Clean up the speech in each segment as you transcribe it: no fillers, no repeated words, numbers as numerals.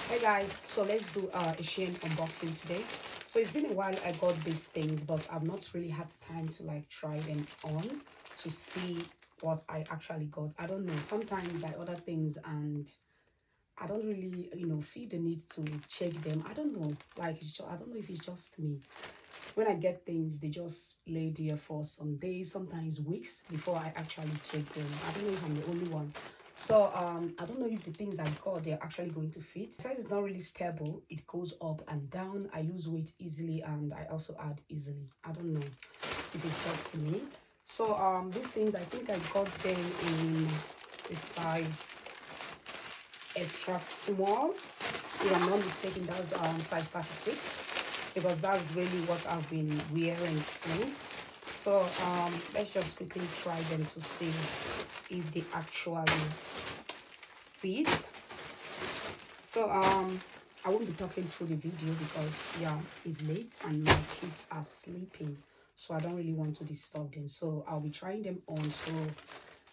Hey guys, so let's do a SHEIN unboxing today. So it's been a while I got these things, but I've not really had time to like try them on to see what I actually got. I don't know, sometimes I order things and I don't really, feel the need to check them. I don't know, like it's just, I don't know if it's just me. When I get things, they just lay there for some days, sometimes weeks before I actually check them. I don't know if I'm the only one. So I don't know if the things I got, they're actually going to fit. The size is not really stable. It goes up and down. I lose weight easily and I also add easily. I don't know if it's just me. So these things, I think I got them in the size extra small. If I'm not mistaken, that's size 36, because that's really what I've been wearing since. So let's just quickly try them to see if they actually fit. So I won't be talking through the video because yeah, it's late and my kids are sleeping, so I don't really want to disturb them. So I'll be trying them on, so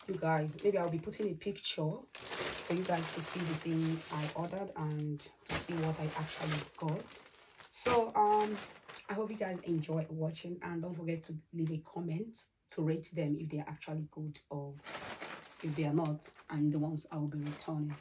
you guys, maybe I'll be putting a picture for you guys to see the thing I ordered and to see what I actually got. So I hope you guys enjoy watching, and don't forget to leave a comment to rate them if they're actually good or if they are not, and the ones I will be returning.